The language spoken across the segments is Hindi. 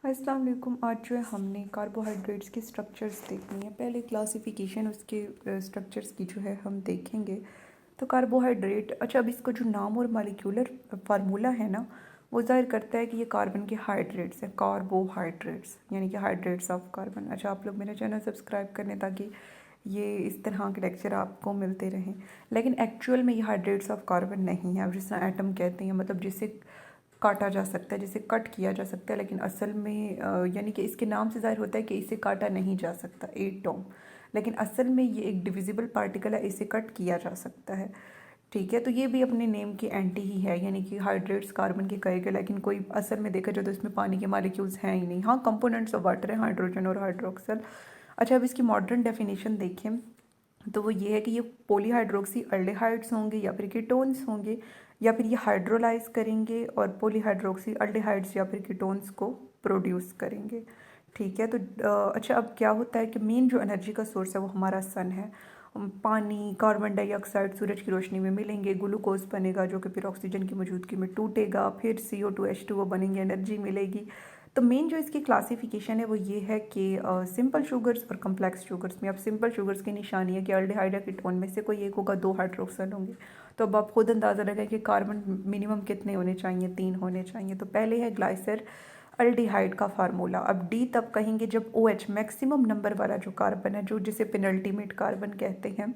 अस्सलाम वालेकुम। आज जो है हमने कार्बोहाइड्रेट्स के स्ट्रक्चर्स देखनी है। पहले क्लासिफिकेशन उसके स्ट्रक्चर्स की जो है हम देखेंगे। तो कार्बोहाइड्रेट, अच्छा अब इसको जो नाम और मालिक्यूलर फार्मूला है ना, वो ज़ाहिर करता है कि ये कार्बन के हाइड्रेट्स हैं, कार्बोहाइड्रेट्स यानी कि हाइड्रेट्स ऑफ कार्बन। अच्छा, आप लोग मेरा चैनल सब्सक्राइब करें ताकि ये इस तरह के लेक्चर आपको मिलते रहें। लेकिन एक्चुअल में ये हाइड्रेट्स ऑफ कार्बन नहीं है। अब जिस तरह एटम कहते हैं, मतलब जिसे काटा जा सकता है, जिसे कट किया जा सकता है, लेकिन असल में यानी कि इसके नाम से ज़ाहिर होता है कि इसे काटा नहीं जा सकता, एटम। लेकिन असल में ये एक डिविजिबल पार्टिकल है, इसे कट किया जा सकता है। ठीक है, तो ये भी अपने नेम के एंटी ही है, यानी कि हाइड्रेट्स कार्बन के कहे गए, लेकिन कोई असल में देखा जाए तो इसमें पानी के मालिक्यूल्स हैं ही नहीं। हाँ, कंपोनेंट्स ऑफ वाटर है, हाइड्रोजन और हाइड्रोक्सल। अच्छा, अब इसकी मॉडर्न डेफिनेशन देखें तो वो ये है कि ये पॉलीहाइड्रोक्सी अल्डेहाइड्स होंगे या फिर कीटोन्स होंगे, या फिर ये हाइड्रोलाइज करेंगे और पॉलीहाइड्रोक्सी अल्डेहाइड्स या फिर कीटोन्स को प्रोड्यूस करेंगे। ठीक है, तो अच्छा अब क्या होता है कि मेन जो एनर्जी का सोर्स है वो हमारा सन है। पानी, कार्बन डाइऑक्साइड सूरज की रोशनी में मिलेंगे, ग्लूकोज बनेगा जो कि फिर ऑक्सीजन की मौजूदगी में टूटेगा, फिर CO2H2O बनेंगे, एनर्जी मिलेगी। तो मेन जो इसकी क्लासिफिकेशन है वो ये है कि सिंपल शुगर्स और कम्प्लेक्स शुगर्स में। अब सिंपल शुगर्स की निशानी है कि अल्डिहाइड या कीटोन में से कोई एक होगा, 2 हाइड्रोक्सल होंगे। तो अब आप खुद अंदाज़ा लगाएं कि कार्बन मिनिमम कितने होने चाहिए, 3 होने चाहिए। तो पहले है ग्लाइसर अल्डिहाइड का फार्मूला। अब डी तब कहेंगे जब OH मैक्सिमम नंबर वाला जो कार्बन है, जो जिसे पेनल्टीमेट कार्बन कहते हैं,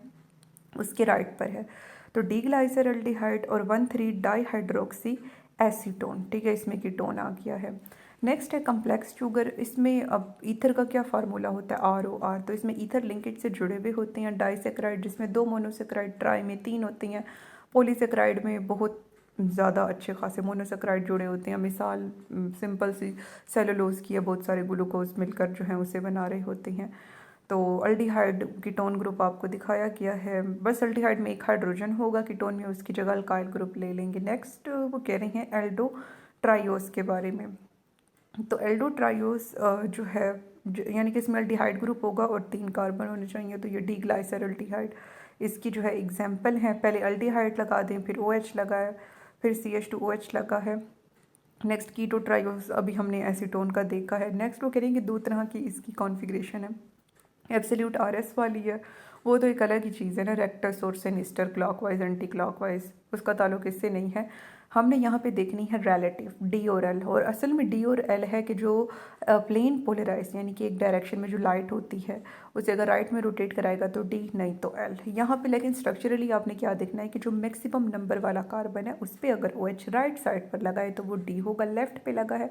उसके राइट पर है। तो डी ग्लाइसर अल्डिहाइड और 1,3 डाईहाइड्रोक्सी एसीटोन। ठीक है, इसमें कीटोन आ गया है। नेक्स्ट है कम्प्लेक्स शुगर। इसमें अब ईथर का क्या फार्मूला होता है, ROR। तो इसमें ईथर लिंकेज से जुड़े हुए होते हैं। डाइसेक्राइड जिसमें 2 मोनोसेक्राइड, ट्राई में 3 होती हैं, पॉलीसेक्राइड में बहुत ज़्यादा अच्छे खासे मोनोसेक्राइड जुड़े होते हैं। मिसाल सिंपल सी सेलुलोज की है, बहुत सारे ग्लूकोज मिलकर जो है उसे बना रहे होते हैं। तो अल्डिहाइड कीटोन ग्रुप आपको दिखाया गया है। बस अल्डिहाइड में एक हाइड्रोजन होगा, कीटोन में उसकी जगह अल्काइल ग्रुप ले लेंगे। नेक्स्ट वो कह रहे हैं एल्डो ट्राइओस के बारे में। तो एल्डो ट्राइओस जो है यानी कि इसमें अल्डिहाइड ग्रुप होगा और 3 कार्बन होने चाहिए। तो ये डी ग्लाइसर अल्डिहाइड इसकी जो है एग्जाम्पल है। पहले अल्डिहाइड लगा दें, फिर OH लगाया, फिर CH2OH लगा है। नेक्स्ट कीटो ट्राइओस अभी हमने एसीटोन का देखा है। नेक्स्ट वो करेंगे 2 तरह की इसकी कॉन्फ़िगरेशन है। एब्सोल्यूट RS वाली है, वो तो एक अलग ही चीज़ है ना, रेक्टर सोर्स सेनिस्टर क्लॉकवाइज एंटी क्लॉकवाइज, उसका ताल्लुक इससे नहीं है। हमने यहाँ पे देखनी है रिलेटिव D और L। और असल में D और L है कि जो प्लेन पोलराइज यानी कि एक डायरेक्शन में जो लाइट होती है उसे अगर राइट में रोटेट कराएगा तो D, नहीं तो L। यहाँ पे लेकिन स्ट्रक्चरली आपने क्या देखना है कि जो मैक्सिमम नंबर वाला कार्बन है उस पर अगर OH राइट साइड पर लगा है तो वो D होगा, लेफ्ट पे लगा है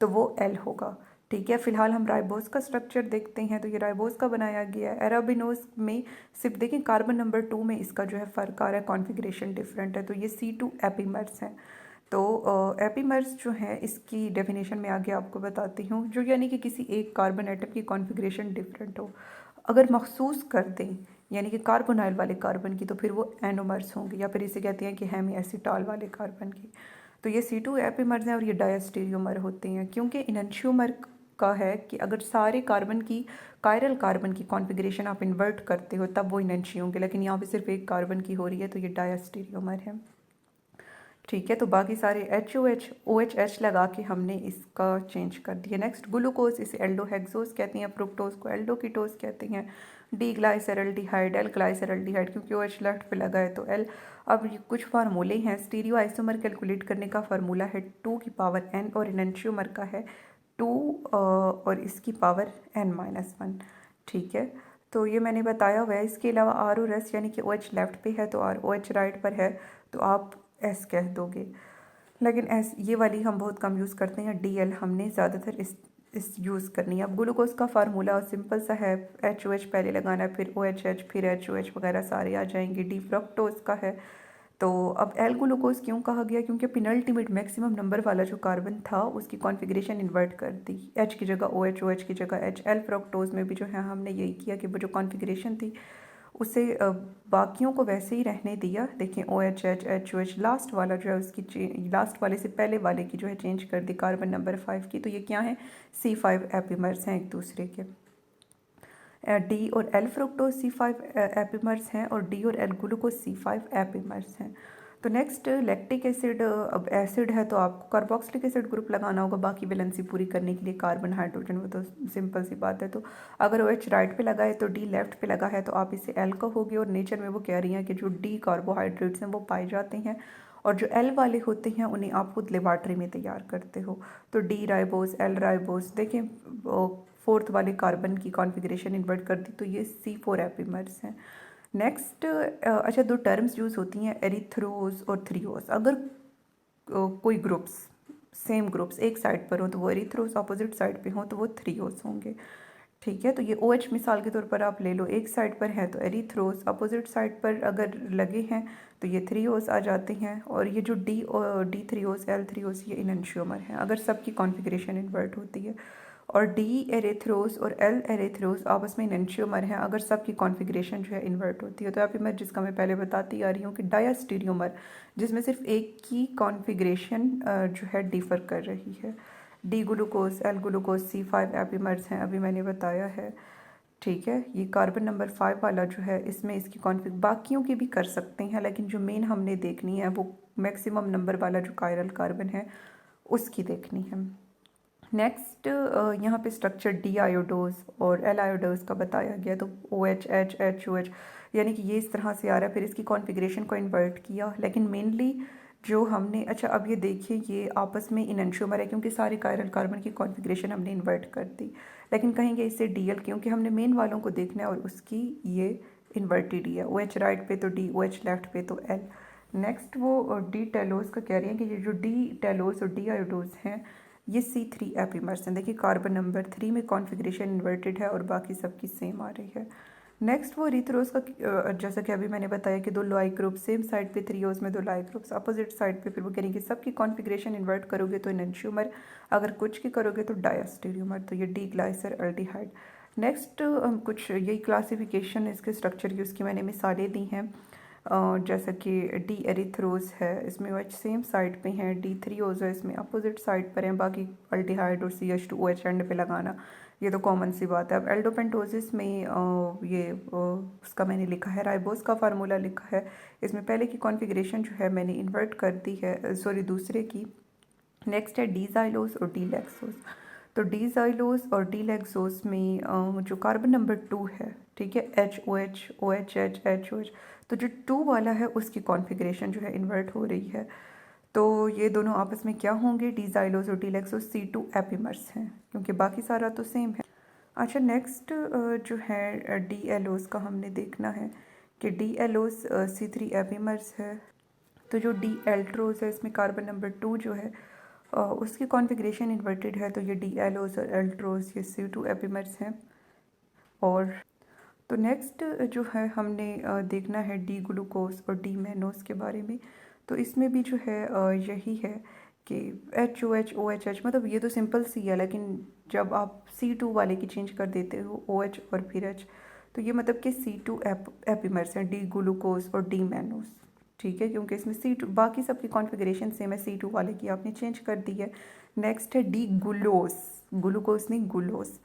तो वो L होगा। ठीक है, फिलहाल हम राइबोस का स्ट्रक्चर देखते हैं। तो ये राइबोस का बनाया गया है। अराबिनोस में सिर्फ देखें कार्बन नंबर 2 में इसका जो है फ़र्क आ रहा है, कॉन्फ़िगरेशन डिफरेंट है। तो ये C2 एपीमर्स हैं। तो एपीमर्स जो है इसकी डेफिनेशन में आगे आपको बताती हूँ, जो यानी कि किसी एक कार्बन एटम की कॉन्फ़िगरेशन डिफरेंट हो अगर महसूस कर दें यानी कि कार्बोनाइल वाले कार्बन की, तो फिर वो एनोमर्स होंगे, या फिर इसे कहते हैं कि हेमी एसिटॉल वाले कार्बन की। तो ये C2 एपीमर्स हैं और ये डायस्टेरियोमर होते हैं, क्योंकि इनैंशियोमर का है कि अगर सारे कार्बन की कायरल कार्बन की कॉन्फ़िगरेशन आप इन्वर्ट करते हो तब वो इनैंशी होंगे, लेकिन यहाँ पे सिर्फ एक कार्बन की हो रही है तो ये डायस्टेरियोमर है। ठीक है, तो बाकी सारे HOH OHH लगा के हमने इसका चेंज कर दिया। नेक्स्ट ग्लूकोज, इसे एल्डोहेक्सोज कहते हैं, फ्रुक्टोज को एल्डोकीटोज कहते हैं, डी ग्लाइसरल्डिहाइड एल ग्लाइसरल्डिहाइड, क्योंकि OH लेफ्ट पे लगा है तो L। अब ये कुछ फार्मूले हैं। स्टीरियो आइसोमर कैलकुलेट करने का फार्मूला है 2 की पावर n और इनैंशियोमर का है 2 और इसकी पावर n-1। ठीक है, तो ये मैंने बताया हुआ है। इसके अलावा R और S यानी कि OH लेफ्ट पे है तो R, OH राइट पर है तो आप S कह दोगे, लेकिन S ये वाली हम बहुत कम यूज़ करते हैं। DL हमने ज़्यादातर इस यूज़ करनी है। अब ग्लूकोज का फार्मूला सिंपल सा है, HOH पहले लगाना है, फिर OHH, फिर HOH वगैरह सारे आ जाएंगे। डी फ्रक्टोज का है। तो अब एल ग्लूकोज क्यों कहा गया, क्योंकि पिनल्टीमेट मैक्सिमम नंबर वाला जो कार्बन था उसकी कॉन्फ़िगरेशन इन्वर्ट कर दी, H की जगह OH, OH की जगह H। एल फ्रक्टोज में भी जो है हमने यही किया कि वो जो कॉन्फ़िगरेशन थी उसे बाकियों को वैसे ही रहने दिया। देखें OHH HOH लास्ट वाला जो है उसकी लास्ट वाले से पहले वाले की जो है चेंज कर दी, कार्बन नंबर 5 की। तो ये क्या है, C5 एपीमर्स हैं एक दूसरे के। डी और एल फ्रुक्टोज C5 एपीमर्स हैं और डी और एल ग्लूकोज C5 एपीमर्स हैं। तो नेक्स्ट लैक्टिक एसिड, अब एसिड है तो आपको कार्बोक्सिलिक एसिड ग्रुप लगाना होगा बाकी वैलेंसी पूरी करने के लिए, कार्बन हाइड्रोजन, वो तो सिंपल सी बात है। तो अगर OH राइट पे लगा है तो D लेफ्ट पे लगा है तो आप इसे L कहोगे। और नेचर में वो कह रही हैं कि जो D कार्बोहाइड्रेट्स हैं वो पाए जाते हैं और जो L वाले होते हैं उन्हें आप खुद लेबॉर्ट्री में तैयार करते हो। तो D राइबोस, L राइबोस, देखें फोर्थ वाले कार्बन की कॉन्फ़िगरेशन इन्वर्ट कर दी तो ये C4 एपिमर्स हैं। नेक्स्ट अच्छा, दो टर्म्स यूज़ होती हैं एरिथ्रोस और थ्रियोस। अगर कोई ग्रुप्स, सेम ग्रुप्स एक साइड पर हो तो वो एरिथ्रोस, अपोजिट साइड पे हो तो वो थ्रियोस होंगे। ठीक है, तो ये OH मिसाल के तौर पर आप ले लो, एक साइड पर है तो एरिथ्रोस, अपोजिट साइड पर अगर लगे हैं तो ये थ्रियोस आ जाते हैं। और ये जो D और D थ्रियोस, L थ्रियोस, ये इनएंशियोमर हैं अगर सबकी कॉन्फ़िगरेशन इन्वर्ट होती है। और D एरेथ्रोस और L एरेथ्रोस आपस में इनएंशियोमर हैं अगर सबकी कॉन्फ़िगरेशन जो है इन्वर्ट होती है। तो एपिमर जिसका मैं पहले बताती आ रही हूँ कि डायास्टीरियोमर, जिसमें सिर्फ एक की कॉन्फ़िगरेशन जो है डिफ़र कर रही है। D glucose, L glucose, C5 epimers हैं, अभी मैंने बताया है। ठीक है, ये कार्बन नंबर 5 वाला जो है इसमें इसकी कॉन्फ़िग, बाकियों की भी कर सकते हैं लेकिन जो मेन हमने देखनी है वो मैक्सिमम नंबर वाला जो कायरल कार्बन है उसकी देखनी है। नेक्स्ट यहाँ पे स्ट्रक्चर D आयोडोज और L आयोडोज का बताया गया। तो OH, H, H, OH, यानी कि ये इस तरह से आ रहा है। फिर इसकी कॉन्फ़िगरेशन को इन्वर्ट किया, लेकिन मेनली जो हमने, अच्छा अब ये देखिए ये आपस में इनएंशियोमर है क्योंकि सारे कायरल कार्बन की कॉन्फ़िगरेशन हमने इन्वर्ट कर दी, लेकिन कहेंगे इससे DL क्योंकि हमने मेन वालों को देखना है और उसकी ये इन्वर्टेड ही है। OH राइट पे तो D, OH लेफ्ट पे तो L। नेक्स्ट वो D टेलोस का कह रहे हैं कि ये जो D टेलोस और D आयोडोज हैं ये C3 एपिमर्स हैं। देखिए कार्बन नंबर 3 में कॉन्फ़िगरेशन इन्वर्टेड है और बाकी सबकी सेम आ रही है। नेक्स्ट वो रिथ्रोस का, जैसा कि अभी मैंने बताया कि दो लोआई ग्रुप सेम साइड पे, थ्रियोस में दो लोआई ग्रुप्स अपोजिट साइड पे, फिर वो करेंगे सबकी कॉन्फ़िगरेशन इन्वर्ट करोगे तो एनेंशियोमर, अगर कुछ की करोगे तो डायस्टीरियोमर, तो ये डी ग्लाइसर अल्डिहाइड। नेक्स्ट कुछ यही क्लासिफिकेशन इसके स्ट्रक्चर की उसकी मैंने मिसालें दी हैं। जैसा कि D एरिथ्रोस है इसमें OH सेम साइड पे हैं, D थ्रियोस है इसमें अपोजिट साइड पर हैं, बाकी अल्डिहाइड और CH2OH एंड पे लगाना ये तो कॉमन सी बात है। अब एल्डोपेंटोसिस में ये उसका मैंने लिखा है, राइबोस का फार्मूला लिखा है, इसमें पहले की कॉन्फ़िगरेशन जो है मैंने इन्वर्ट कर दी है, सॉरी दूसरे की। नेक्स्ट है डीजाइलोस और डीलैक्सोस। तो डीजाइलोस और डीलैक्सोस में जो कार्बन नंबर 2 है, ठीक है, HOH, OHH, HOH, तो जो 2 वाला है उसकी कॉन्फ़िगरेशन जो है इन्वर्ट हो रही है। तो ये दोनों आपस में क्या होंगे, डीजाइलोस और डीलैक्सोस C2 एपिमर्स हैं क्योंकि बाकी सारा तो सेम है। अच्छा नेक्स्ट जो है DLOs का हमने देखना है कि DLOs C3 एपिमर्स है। तो जो D एल्ट्रोस है इसमें कार्बन नंबर 2 जो है उसकी कॉन्फ़िगरेशन इन्वर्टेड है, तो ये DLOs और एल्ट्रोस ये C2 एपिमर्स हैं। और तो नेक्स्ट जो है हमने देखना है डी ग्लूकोज और डी मैनोस के बारे में। तो इसमें भी जो है यही है कि HOH, OHH, मतलब ये तो सिंपल सी है, लेकिन जब आप C2 वाले की चेंज कर देते हो OH और फिर H, तो ये मतलब कि C2 एपिमर्स हैं, डी ग्लूकोज और डी मैनोस। ठीक है, क्योंकि इसमें C2 बाकी सबकी कॉन्फ़िगरेशन सेम है, C2 वाले की आपने चेंज कर दी है। नेक्स्ट है डी गुलोस, ग्लूकोज नहीं गुलोस,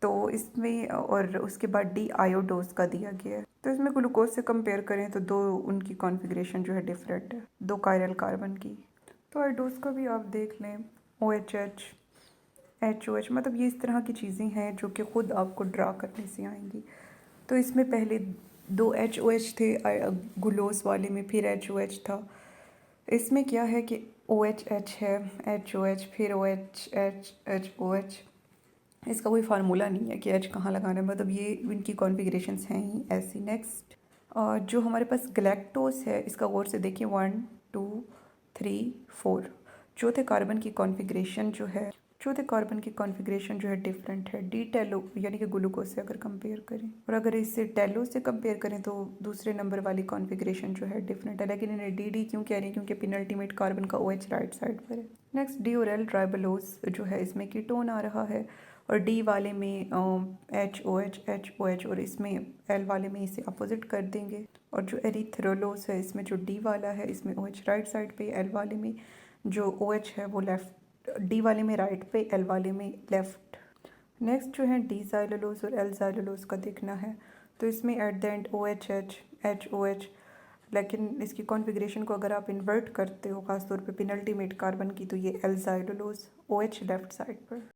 तो इसमें और उसके बाद डी आयोडोज का दिया गया है। तो इसमें ग्लूकोज से कंपेयर करें तो दो उनकी कॉन्फ़िगरेशन जो है डिफरेंट है, दो कायरल कार्बन की। तो आयोडोज का भी आप देख लें, OHH, HOH, मतलब ये इस तरह की चीज़ें हैं जो कि ख़ुद आपको ड्रा करने से आएंगी। तो इसमें पहले दो HOH थे ग्लूकोज वाले में, फिर HOH था। इसमें क्या है कि OHH है, HOH, फिर OHH, HOH, इसका कोई फार्मूला नहीं है कि H कहाँ लगाना है, मतलब ये इनकी कॉन्फ़िगरेशंस हैं ही ऐसी। नेक्स्ट जो हमारे पास गैलेक्टोस है इसका गौर से देखिए, 1 2 3 4, चौथे कार्बन की कॉन्फ़िगरेशन जो है, चौथे कार्बन की कॉन्फ़िगरेशन जो है डिफरेंट है डी टेलो, यानी कि ग्लूकोज से अगर कंपेयर करें, और अगर इससे टेलो से कंपेयर करें तो दूसरे नंबर वाली कॉन्फ़िगरेशन जो है डिफरेंट है। लेकिन इन्हें डी क्यों कह रहे हैं, क्योंकि पेनल्टीमेट कार्बन का OH राइट साइड पर है। नेक्स्ट डी और एल ट्राइबलोस जो है इसमें कीटोन आ रहा है, और डी वाले में HOH और इसमें एल वाले में इसे अपोजिट कर देंगे। और जो एरिथ्रोलोस है इसमें जो डी वाला है इसमें OH राइट साइड पे, एल वाले में जो OH है वो लेफ्ट, डी वाले में राइट पे, एल वाले में लेफ्ट। नेक्स्ट जो है डी ज़ाइलोलोस और एल ज़ाइलोलोस का देखना है। तो इसमें at the end OHH, HOH, लेकिन इसकी कॉन्फ़िगरेशन को अगर आप इन्वर्ट करते हो ख़ासतौर पे पेनल्टीमेट कार्बन की, तो ये एल्ज़ाइलोज OH लेफ़्ट साइड पर।